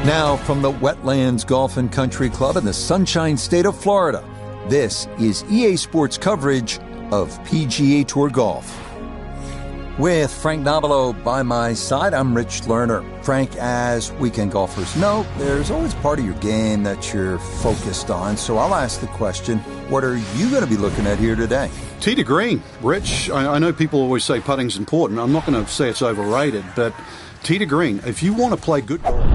Now from the Wetlands Golf and Country Club in the Sunshine State of Florida, this is EA Sports coverage of PGA Tour Golf. With Frank Nobilo by my side, I'm Rich Lerner. Frank, as weekend golfers know, there's always part of your game that you're focused on. So I'll ask the question, what are you going to be looking at here today? Tee to green. Rich, I know people always say putting's important. I'm not going to say it's overrated, but tee to green. If you want to play good golf...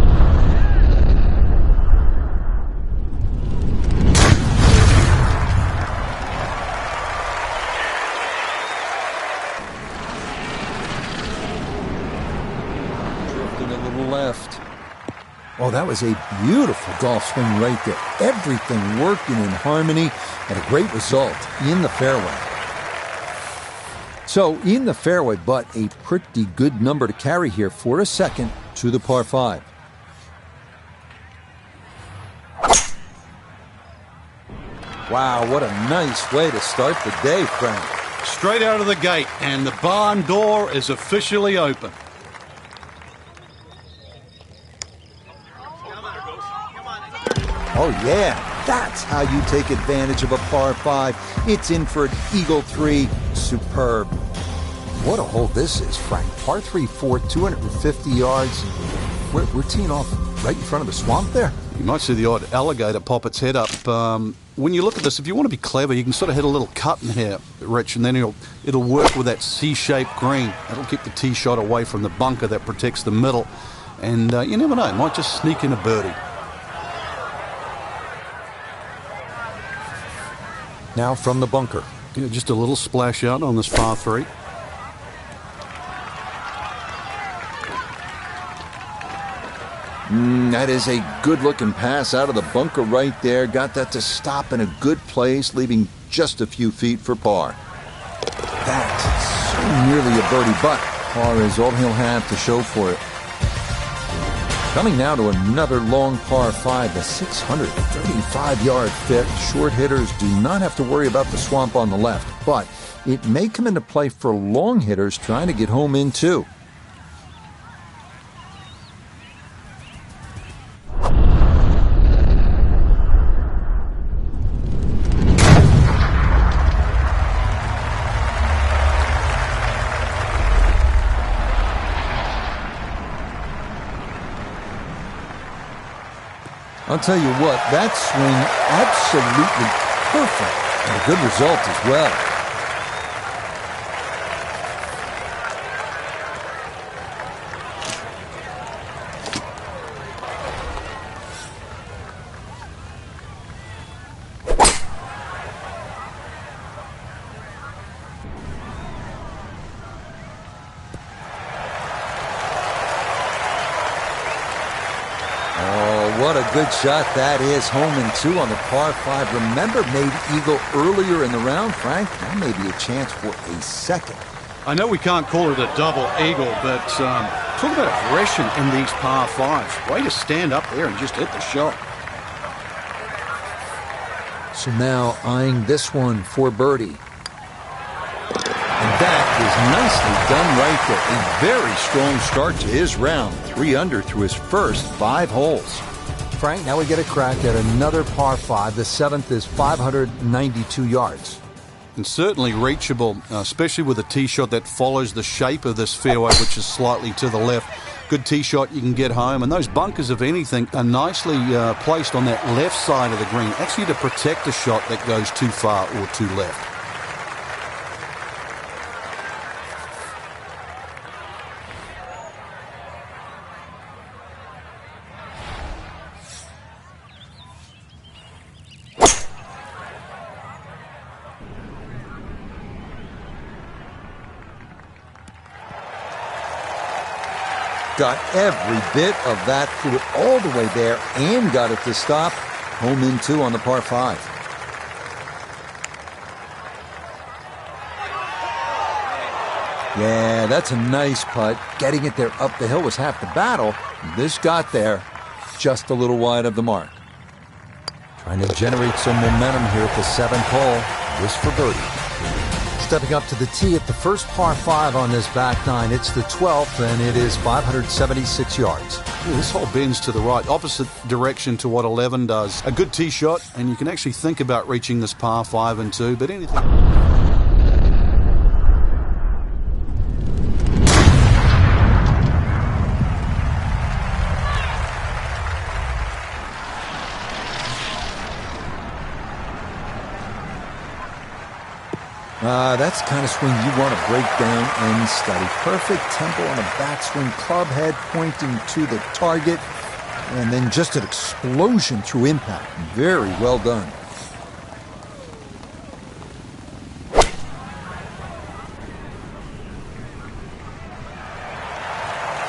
Left. Oh, that was a beautiful golf swing right there. Everything working in harmony and a great result in the fairway. So in the fairway, but a pretty good number to carry here for a second to the par 5. Wow, what a nice way to start the day, Frank. Straight out of the gate, and the barn door is officially open. Oh yeah, that's how you take advantage of a par 5. It's in for an Eagle 3. Superb. What a hole this is, Frank. Par 3 4, 250 yards. We're teeing off right in front of the swamp there. You might see the odd alligator pop its head up. When you look at this, if you want to be clever, you can sort of hit a little cut in here, Rich, and then it'll work with that C-shaped green. That'll keep the tee shot away from the bunker that protects the middle. And you never know, it might just sneak in a birdie. Now from the bunker. Yeah, just a little splash out on this par 3. That is a good-looking pass out of the bunker right there. Got that to stop in a good place, leaving just a few feet for par. That's so nearly a birdie, but par is all he'll have to show for it. Coming now to another long par 5, the 635-yard fit. Short hitters do not have to worry about the swamp on the left, but it may come into play for long hitters trying to get home in too. I'll tell you what, that swing absolutely perfect and a good result as well. What a good shot that is. Home in 2 on the par 5. Remember, made eagle earlier in the round, Frank. That may be a chance for a second. I know we can't call it a double eagle, but talk about aggression in these par 5s. Way to stand up there and just hit the shot. So now eyeing this one for birdie. And that is nicely done right there. A very strong start to his round. 3 under through his first 5 holes. Frank, now we get a crack at another par 5. The 7th is 592 yards. And certainly reachable, especially with a tee shot that follows the shape of this fairway, which is slightly to the left. Good tee shot, you can get home. And those bunkers, if anything, are nicely placed on that left side of the green, actually to protect a shot that goes too far or too left. Got every bit of that, threw it all the way there, and got it to stop. Home in 2 on the par 5. Yeah, that's a nice putt. Getting it there up the hill was half the battle. This got there just a little wide of the mark. Trying to generate some momentum here at the 7th hole. This for birdie. stepping up to the tee at the first par 5 on this back nine. It's the 12th, and it is 576 yards. Yeah, this hole bends to the right, opposite direction to what 11 does. A good tee shot, and you can actually think about reaching this par 5 and 2, but anything... That's the kind of swing you want to break down and study. Perfect tempo on the backswing, club head pointing to the target, and then just an explosion through impact. Very well done.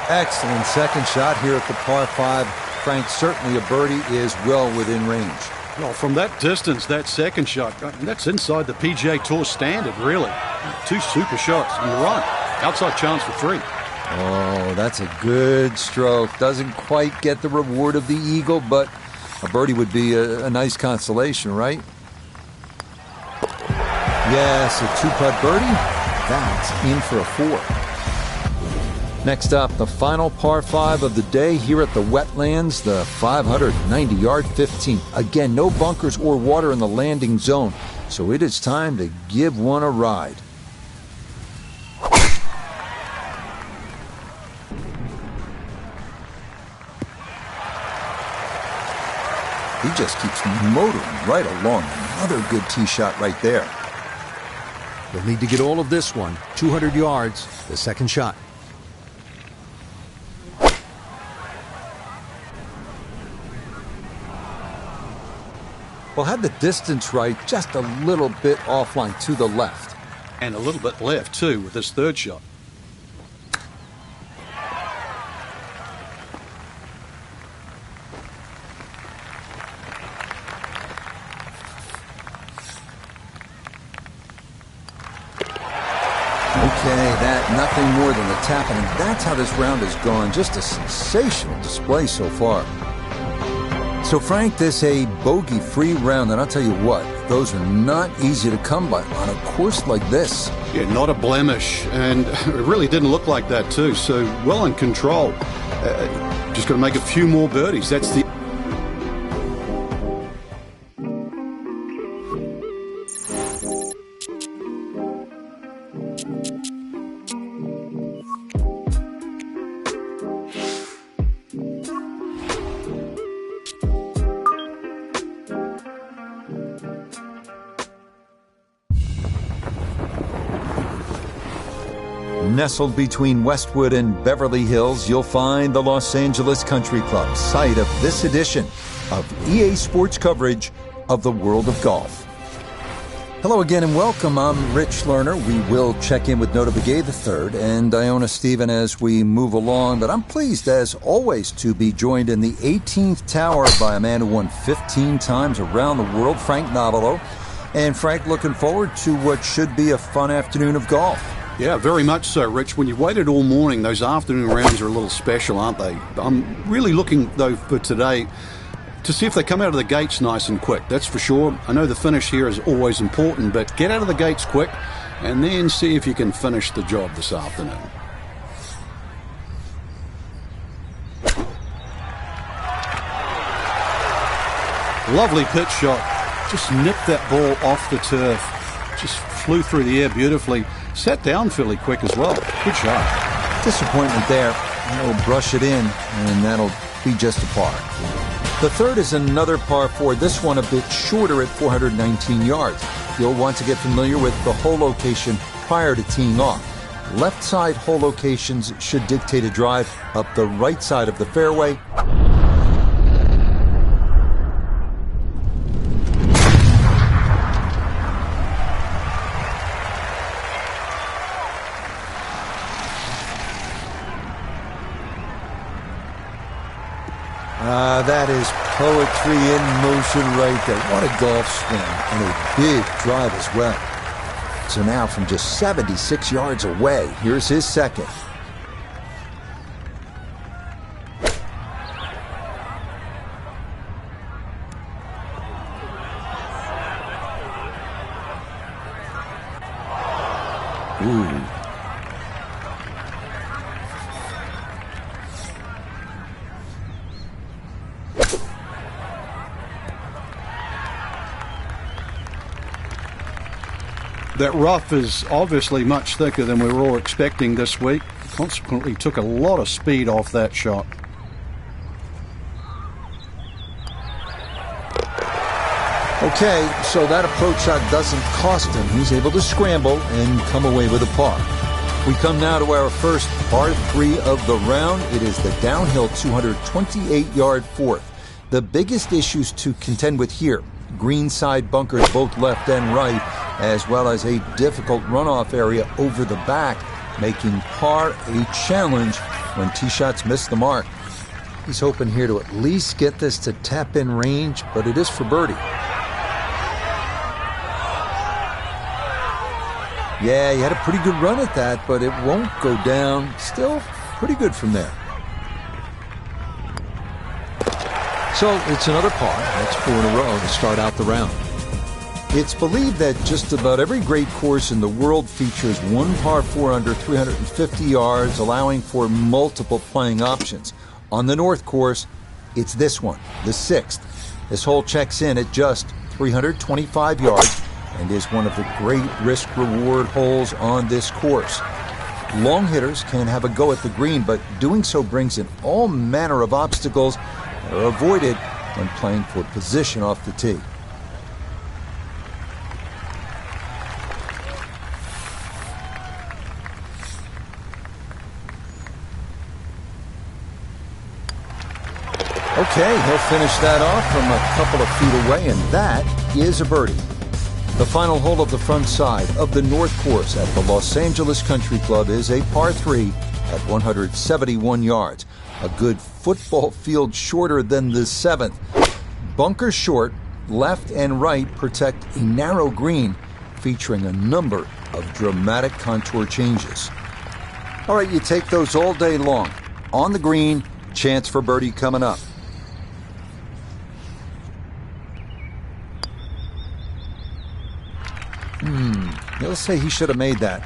Excellent second shot here at the par 5. Frank, certainly a birdie is well within range. Well, from that distance, that second shot, that's inside the PGA Tour standard, really. 2 super shots, and you're right. Outside chance for 3. Oh, that's a good stroke. Doesn't quite get the reward of the eagle, but a birdie would be a nice consolation, right? Yes, a 2-putt birdie. That's in for a 4. Next up, the final par 5 of the day here at the Wetlands, the 590-yard 15. Again, no bunkers or water in the landing zone, so it is time to give one a ride. He just keeps motoring right along. Another good tee shot right there. You'll need to get all of this one. 200 yards, the second shot. Well, had the distance right, just a little bit offline to the left. And a little bit left, too, with this third shot. Okay, that nothing more than a tap, and that's how this round has gone. Just a sensational display so far. So, Frank, this a bogey-free round, and I'll tell you what, those are not easy to come by on a course like this. Yeah, not a blemish, and it really didn't look like that, too, so well in control. Just got to make a few more birdies. That's the... Nestled between Westwood and Beverly Hills, you'll find the Los Angeles Country Club, site of this edition of EA Sports coverage of the world of golf. Hello again and welcome. I'm Rich Lerner. We will check in with Nota Begay III and Iona Stephen as we move along, but I'm pleased, as always, to be joined in the 18th tower by a man who won 15 times around the world, Frank Nobilo. And Frank, looking forward to what should be a fun afternoon of golf. Yeah, very much so, Rich. When you've waited all morning, those afternoon rounds are a little special, aren't they? I'm really looking, though, for today to see if they come out of the gates nice and quick. That's for sure. I know the finish here is always important, but get out of the gates quick and then see if you can finish the job this afternoon. Lovely pitch shot. Just nipped that ball off the turf. Just flew through the air beautifully. Sat down fairly quick as well. Good shot. Disappointment there. That'll brush it in, and that'll be just a par. The third is another par 4, this one a bit shorter at 419 yards. You'll want to get familiar with the hole location prior to teeing off. Left side hole locations should dictate a drive up the right side of the fairway. That is poetry in motion right there. What a golf swing, and a big drive as well. So now from just 76 yards away, here's his second. That rough is obviously much thicker than we were all expecting this week. Consequently, took a lot of speed off that shot. Okay, so that approach shot doesn't cost him. He's able to scramble and come away with a par. We come now to our first par 3 of the round. It is the downhill 228-yard fourth. The biggest issues to contend with here: greenside bunkers both left and right, as well as a difficult runoff area over the back, making par a challenge when tee shots miss the mark. He's hoping here to at least get this to tap-in range, but it is for birdie. Yeah, he had a pretty good run at that, but it won't go down. Still pretty good from there. So it's another par. That's 4 in a row to start out the round. It's believed that just about every great course in the world features one par 4 under 350 yards, allowing for multiple playing options. On the North Course, it's this one, the 6th. This hole checks in at just 325 yards and is one of the great risk-reward holes on this course. Long hitters can have a go at the green, but doing so brings in all manner of obstacles that are avoided when playing for position off the tee. Okay, he'll finish that off from a couple of feet away, and that is a birdie. The final hole of the front side of the North Course at the Los Angeles Country Club is a par 3 at 171 yards. A good football field shorter than the 7th. Bunker short, left and right protect a narrow green featuring a number of dramatic contour changes. All right, you take those all day long. On the green, chance for birdie coming up. He'll say he should have made that.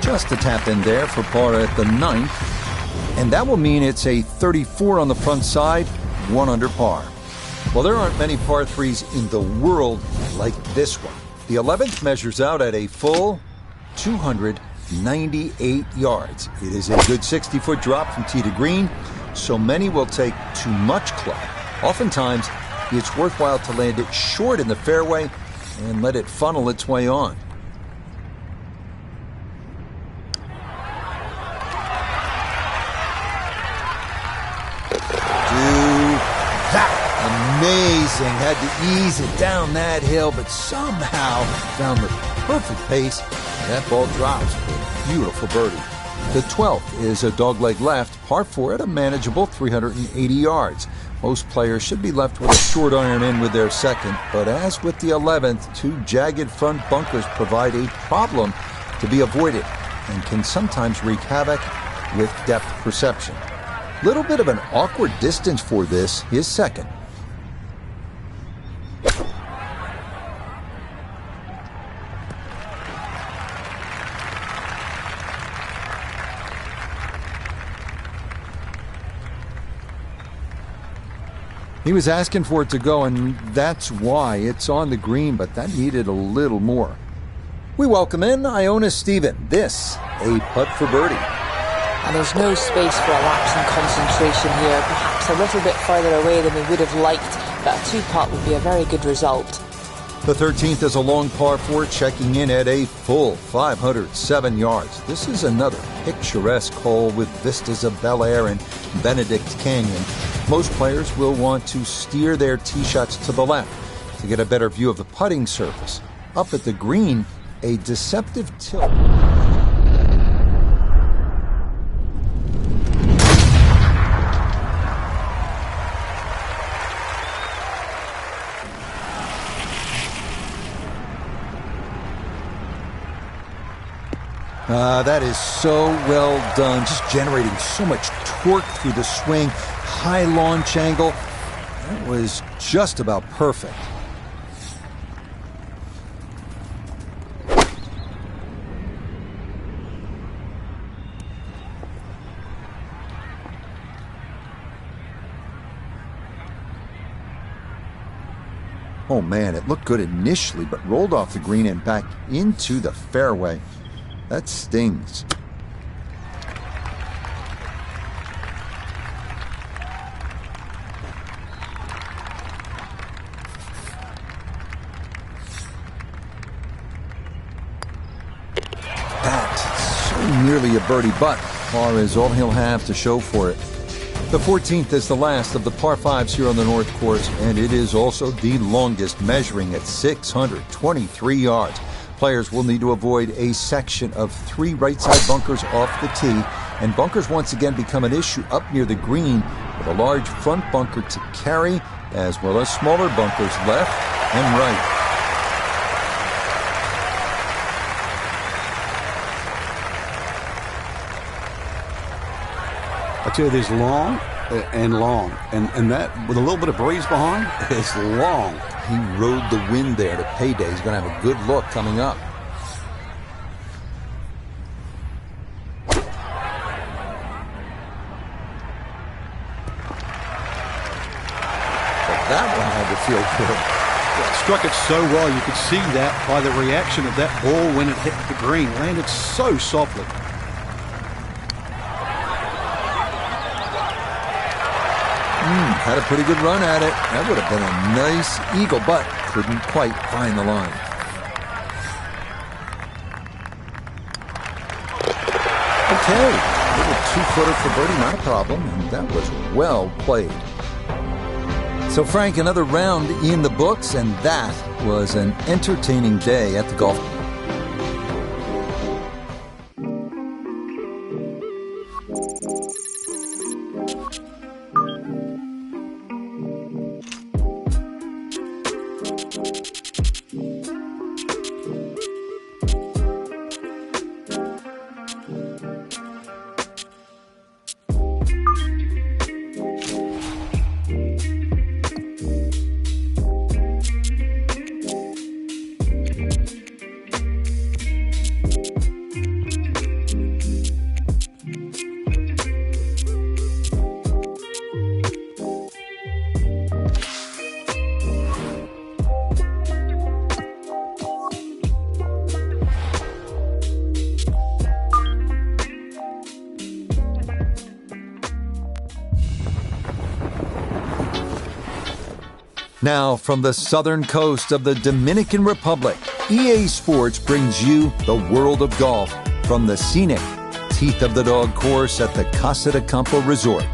Just a tap in there for par at the 9th. And that will mean it's a 34 on the front side, 1 under par. Well, there aren't many par 3s in the world like this one. The 11th measures out at a full 298 yards. It is a good 60-foot drop from tee to green, so many will take too much club. Oftentimes, it's worthwhile to land it short in the fairway and let it funnel its way on. Amazing. Had to ease it down that hill, but somehow found the perfect pace. That ball drops for a beautiful birdie. The 12th is a dogleg left, par 4 at a manageable 380 yards. Most players should be left with a short iron in with their second, but as with the 11th, 2 jagged front bunkers provide a problem to be avoided and can sometimes wreak havoc with depth perception. Little bit of an awkward distance for this, his second. He was asking for it to go, and that's why it's on the green, but that needed a little more. We welcome in Iona Stephen. This, a putt for birdie. And there's no space for a lapse in concentration here. Perhaps a little bit further away than we would have liked, but a 2-putt would be a very good result. The 13th is a long par 4, checking in at a full 507 yards. This is another picturesque hole with vistas of Bel Air and Benedict Canyon. Most players will want to steer their tee shots to the left to get a better view of the putting surface. Up at the green, a deceptive tilt. That is so well done, just generating so much torque through the swing. High launch angle. That was just about perfect. Oh man, it looked good initially, but rolled off the green and back into the fairway. That stings. That's so nearly a birdie, but par is all he'll have to show for it. The 14th is the last of the par 5s here on the North Course, and it is also the longest, measuring at 623 yards. Players will need to avoid a section of 3 right-side bunkers off the tee, and bunkers once again become an issue up near the green, with a large front bunker to carry, as well as smaller bunkers left and right. I tell you, there's long and long, and that, with a little bit of breeze behind, is long. He rode the wind there to payday. He's going to have a good look coming up. But that one had to feel good. It struck it so well, you could see that by the reaction of that ball when it hit the green. Landed so softly. Had a pretty good run at it. That would have been a nice eagle, but couldn't quite find the line. Okay, little 2-footer for birdie, not a problem, and that was well played. So Frank, another round in the books, and that was an entertaining day at the golf. Now, from the southern coast of the Dominican Republic, EA Sports brings you the world of golf from the scenic Teeth of the Dog course at the Casa de Campo Resort.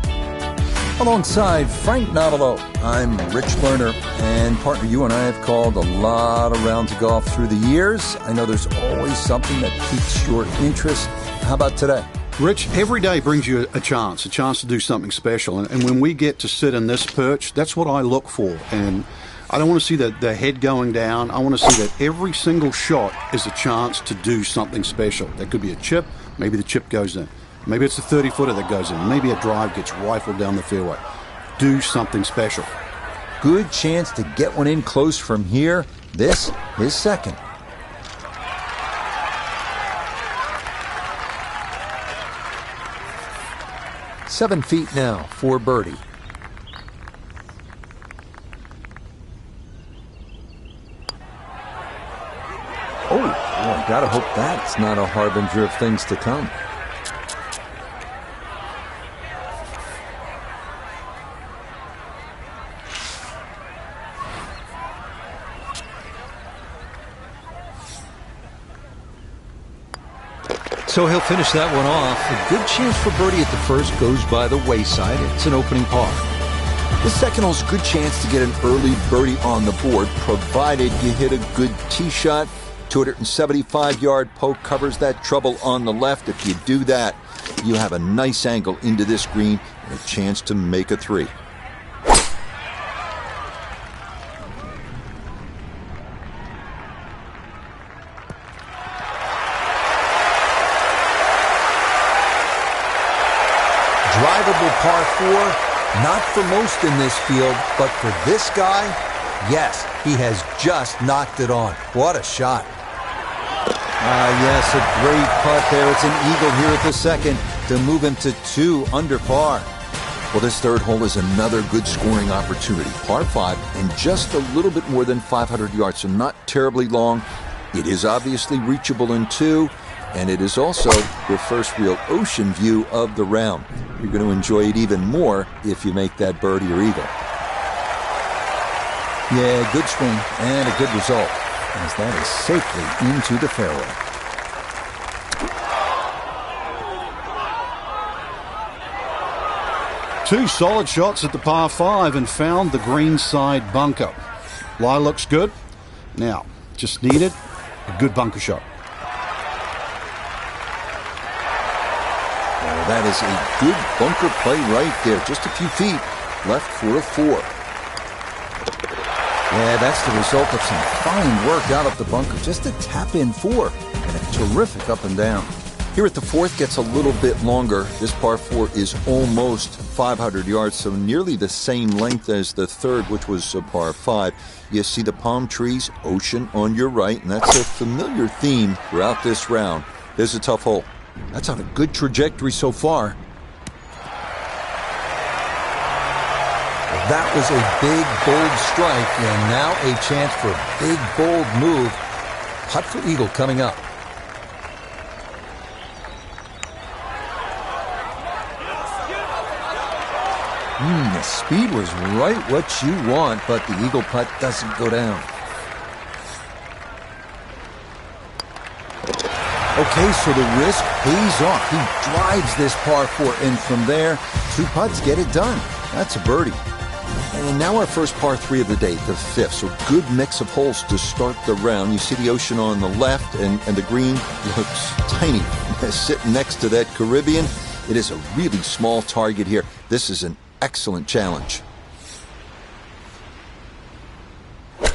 Alongside Frank Navalo, I'm Rich Lerner, and partner, you and I have called a lot of rounds of golf through the years. I know there's always something that piques your interest. How about today? Rich, every day brings you a chance to do something special. And when we get to sit in this perch, that's what I look for. And I don't want to see the head going down. I want to see that every single shot is a chance to do something special. That could be a chip. Maybe the chip goes in. Maybe it's a 30-footer that goes in. Maybe a drive gets rifled down the fairway. Do something special. Good chance to get one in close from here. This is second. Seven feet now for birdie. Oh, I gotta hope that's not a harbinger of things to come. So he'll finish that one off. A good chance for birdie at the first goes by the wayside. It's an opening par. The second hole's a good chance to get an early birdie on the board, provided you hit a good tee shot. 275-yard poke covers that trouble on the left. If you do that, you have a nice angle into this green and a chance to make a 3. Drivable par 4, not for most in this field, but for this guy, yes, he has just knocked it on. What a shot. Yes, a great putt there. It's an eagle here at the second to move him to 2 under par. Well, this third hole is another good scoring opportunity. Par 5 and just a little bit more than 500 yards, so not terribly long. It is obviously reachable in 2, and it is also your first real ocean view of the round. You're going to enjoy it even more if you make that birdie or eagle. Yeah, good swing and a good result, as that is safely into the fairway. Two solid shots at the par 5 and found the greenside bunker. Lie looks good. Now, just needed a good bunker shot. Well, that is a good bunker play right there. Just a few feet left for a 4. Yeah, that's the result of some fine work out of the bunker. Just a tap-in 4 and a terrific up and down. Here at the 4th gets a little bit longer. This par 4 is almost 500 yards, so nearly the same length as the 3rd, which was a par 5. You see the palm trees, ocean on your right, and that's a familiar theme throughout this round. This is a tough hole. That's on a good trajectory so far. That was a big, bold strike, and now a chance for a big, bold move. Putt for eagle coming up. The speed was right what you want, but the eagle putt doesn't go down. Okay, so the risk pays off. He drives this par 4, and from there, 2 putts get it done. That's a birdie. And now our first par 3 of the day, the 5th. So good mix of holes to start the round. You see the ocean on the left, and the green looks tiny sitting next to that Caribbean. It is a really small target here. This is an excellent challenge. Well,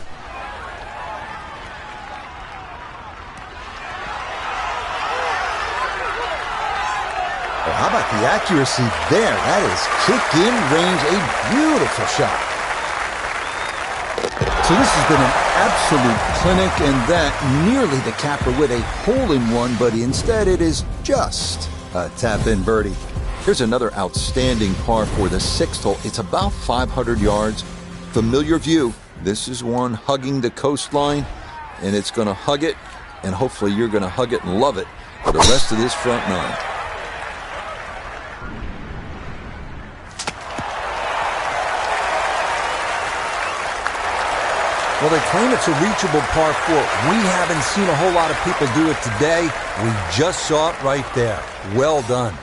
how about the accuracy there? That is kick-in range, a beautiful shot. So this has been an absolute clinic, and that nearly the capper with a hole-in-one, but instead it is just a tap-in birdie. Here's another outstanding par for the 6th hole. It's about 500 yards. Familiar view. This is one hugging the coastline, and it's going to hug it, and hopefully you're going to hug it and love it for the rest of this front 9. Well, they claim it's a reachable par 4. We haven't seen a whole lot of people do it today. We just saw it right there. Well done.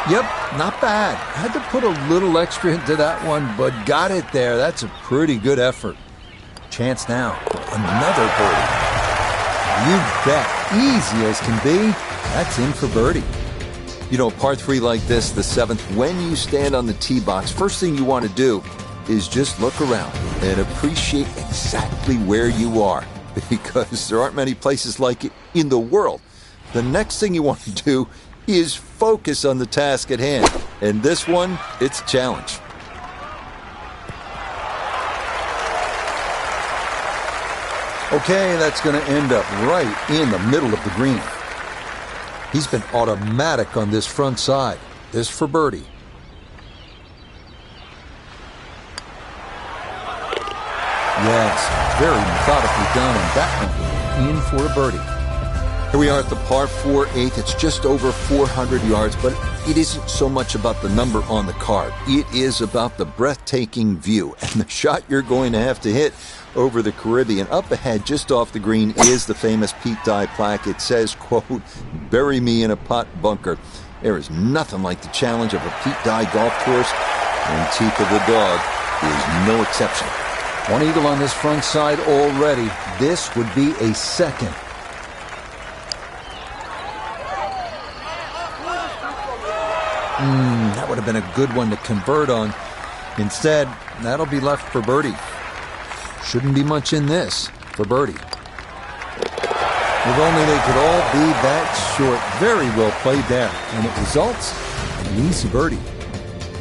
Yep, not bad. Had to put a little extra into that one, but got it there. That's a pretty good effort. Chance now for another birdie. You bet. Easy as can be. That's in for birdie. You know, par 3 like this, the 7th, when you stand on the tee box, first thing you want to do is just look around and appreciate exactly where you are, because there aren't many places like it in the world. The next thing you want to do is focus on the task at hand. And this one, it's a challenge. Okay, that's going to end up right in the middle of the green. He's been automatic on this front side. This for birdie. Yes, very methodically done on that one. In for a birdie. Here we are at the par 4 8th. It's just over 400 yards, but it isn't so much about the number on the card. It is about the breathtaking view and the shot you're going to have to hit over the Caribbean. Up ahead, just off the green, is the famous Pete Dye plaque. It says, quote, "Bury me in a pot bunker." There is nothing like the challenge of a Pete Dye golf course, and Teeth of the Dog is no exception. One eagle on this front side already. This would be a second. That would have been a good one to convert on. Instead, that'll be left for birdie. Shouldn't be much in this for birdie. If only they could all be that short. Very well played there. And it results in an easy birdie.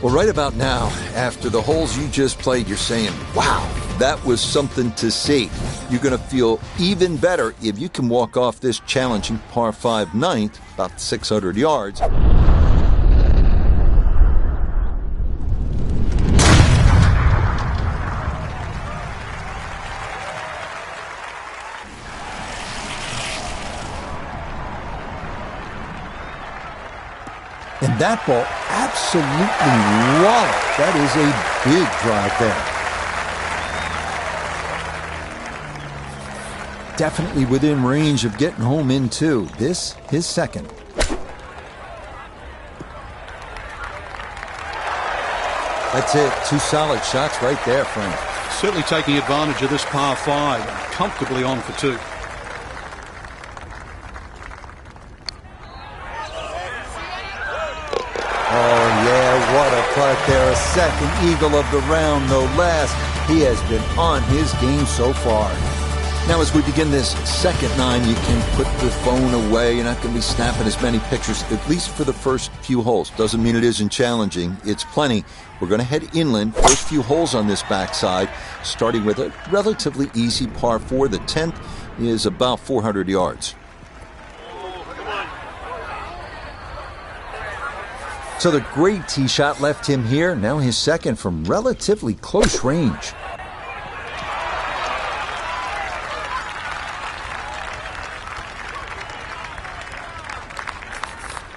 Well, right about now, after the holes you just played, you're saying, wow, That was something to see. You're going to feel even better if you can walk off this challenging par 5 ninth, about 600 yards. And that ball absolutely walloped. That is a big drive there. Definitely within range of getting home in two. This, his second. That's it. Two solid shots right there, Frank. Certainly taking advantage of this par 5. Comfortably on for 2. What a putt there. A second eagle of the round, no less. He has been on his game so far. Now, as we begin this second 9, you can put the phone away. You're not going to be snapping as many pictures, at least for the first few holes. Doesn't mean it isn't challenging. It's plenty. We're going to head inland. First few holes on this backside, starting with a relatively easy par 4. The 10th is about 400 yards. So the great tee shot left him here. Now his second from relatively close range.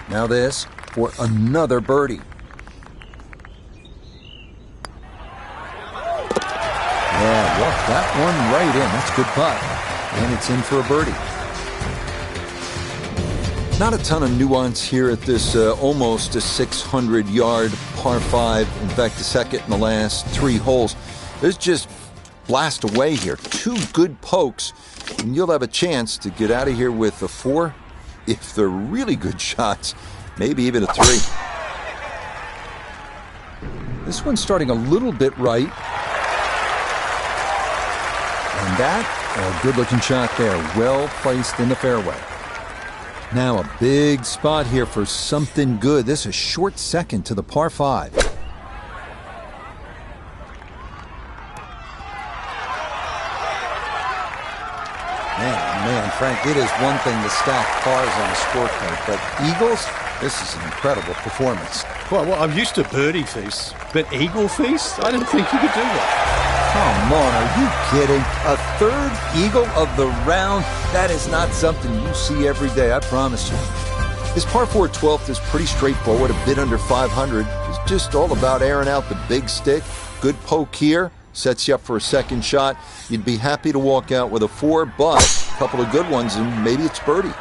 Now this for another birdie. Yeah, walked that one right in. That's a good putt. And it's in for a birdie. Not a ton of nuance here at this almost a 600-yard par 5. In fact, the second in the last 3 holes. There's just blast away here. 2 good pokes, and you'll have a chance to get out of here with a 4. If they're really good shots, maybe even a 3. This one's starting a little bit right. And that, a good-looking shot there. Well placed in the fairway. Now a big spot here for something good. This is a short second to the par 5. Man, Frank, it is one thing to stack pars on a scorecard, but eagles, this is an incredible performance. Well, I'm used to birdie feasts, but eagle feast? I didn't think you could do that. Come on, are you kidding? A 3rd eagle of the round? That is not something you see every day, I promise you. His par 4 12th is pretty straightforward, a bit under 500. It's just all about airing out the big stick. Good poke here, sets you up for a second shot. You'd be happy to walk out with a 4, but a couple of good ones, and maybe it's birdie.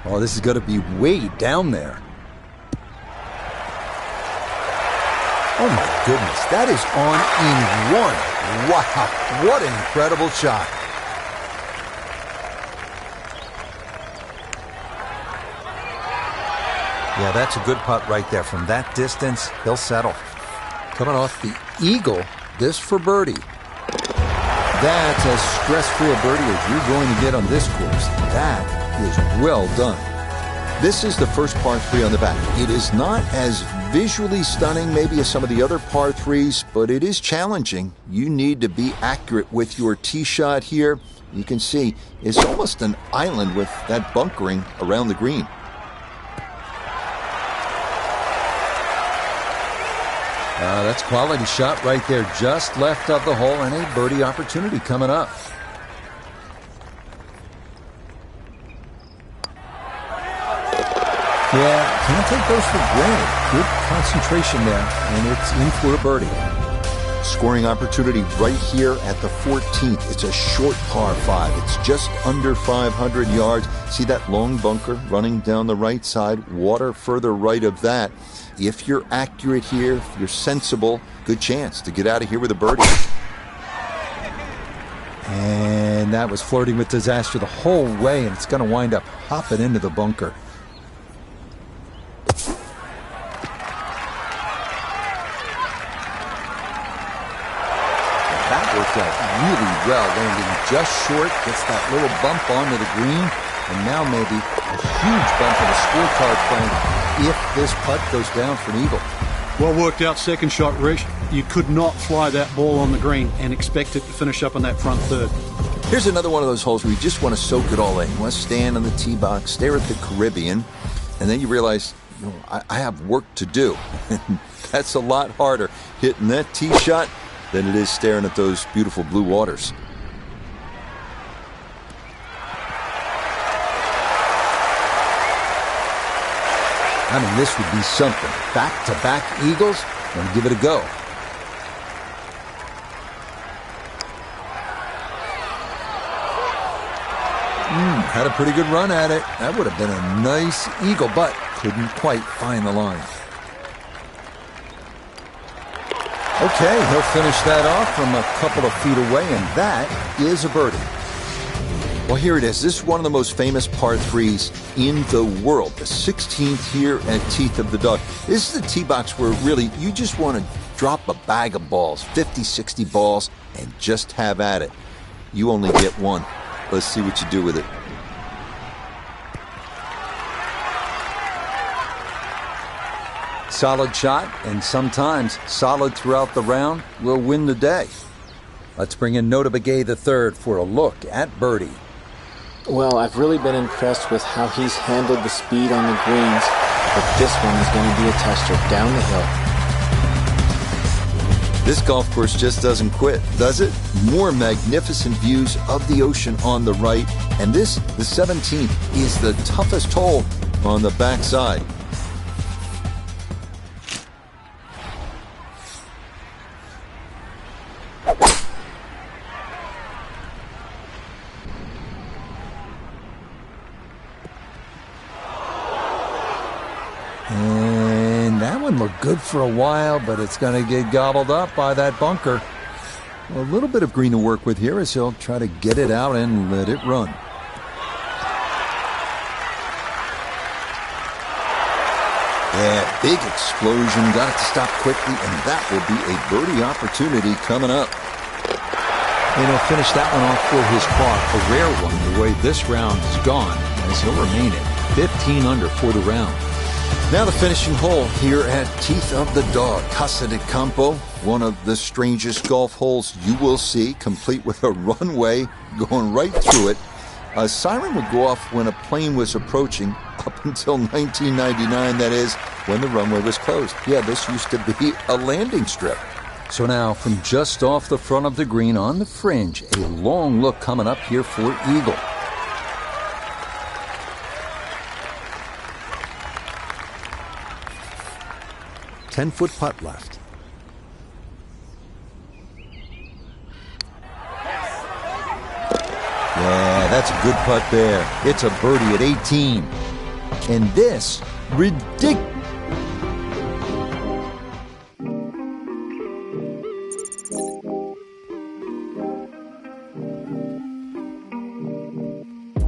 Oh, this is going to be way down there. Oh my goodness, that is on in 1. Wow, what an incredible shot. Yeah, that's a good putt right there. From that distance, he'll settle. Coming off the eagle, this for birdie. That's as stress-free a birdie as you're going to get on this course. That is well done. This is the first par 3 on the back. It is not as visually stunning maybe as some of the other par 3s, but it is challenging. You need to be accurate with your tee shot here. You can see it's almost an island with that bunkering around the green. That's quality shot right there, just left of the hole, and a birdie opportunity coming up. Yeah, can't take those for granted. Good concentration there, and it's in for a birdie. Scoring opportunity right here at the 14th. It's a short par 5. It's just under 500 yards. See that long bunker running down the right side? Water further right of that. If you're accurate here, if you're sensible, good chance to get out of here with a birdie. And that was flirting with disaster the whole way, and it's going to wind up hopping into the bunker. That worked out really well, landing just short, gets that little bump onto the green, and now maybe a huge bump in the scorecard frame if this putt goes down for an eagle. Well worked out second shot, Rish. You could not fly that ball on the green and expect it to finish up on that front third. Here's another one of those holes where you just want to soak it all in. You want to stand on the tee box, stare at the Caribbean, and then you realize, I have work to do. That's a lot harder hitting that tee shot than it is staring at those beautiful blue waters. I mean, this would be something. Back-to-back eagles, and give it a go. Had a pretty good run at it. That would have been a nice eagle, but couldn't quite find the line. Okay, he'll finish that off from a couple of feet away, and that is a birdie. Well, here it is. This is one of the most famous par 3s in the world, the 16th here at Teeth of the Dog. This is the tee box where really you just want to drop a bag of balls, 50, 60 balls, and just have at it. You only get one. Let's see what you do with it. Solid shot, and sometimes solid throughout the round, will win the day. Let's bring in Notah Begay III for a look at birdie. Well, I've really been impressed with how he's handled the speed on the greens, but this one is going to be a tester down the hill. This golf course just doesn't quit, does it? More magnificent views of the ocean on the right, and this, the 17th, is the toughest hole on the backside. And that one looked good for a while, but it's going to get gobbled up by that bunker. A little bit of green to work with here as he'll try to get it out and let it run. Yeah, big explosion. Got it to stop quickly, and that will be a birdie opportunity coming up. And he'll finish that one off for his par. A rare one, the way this round is gone, as he'll remain at 15 under for the round. Now the finishing hole here at Teeth of the Dog, Casa de Campo, one of the strangest golf holes you will see, complete with a runway going right through it. A siren would go off when a plane was approaching, up until 1999, that is, when the runway was closed. Yeah, this used to be a landing strip. So now, from just off the front of the green on the fringe, a long look coming up here for eagle. Ten-foot putt left. Yeah, that's a good putt there. It's a birdie at 18. And this ridiculous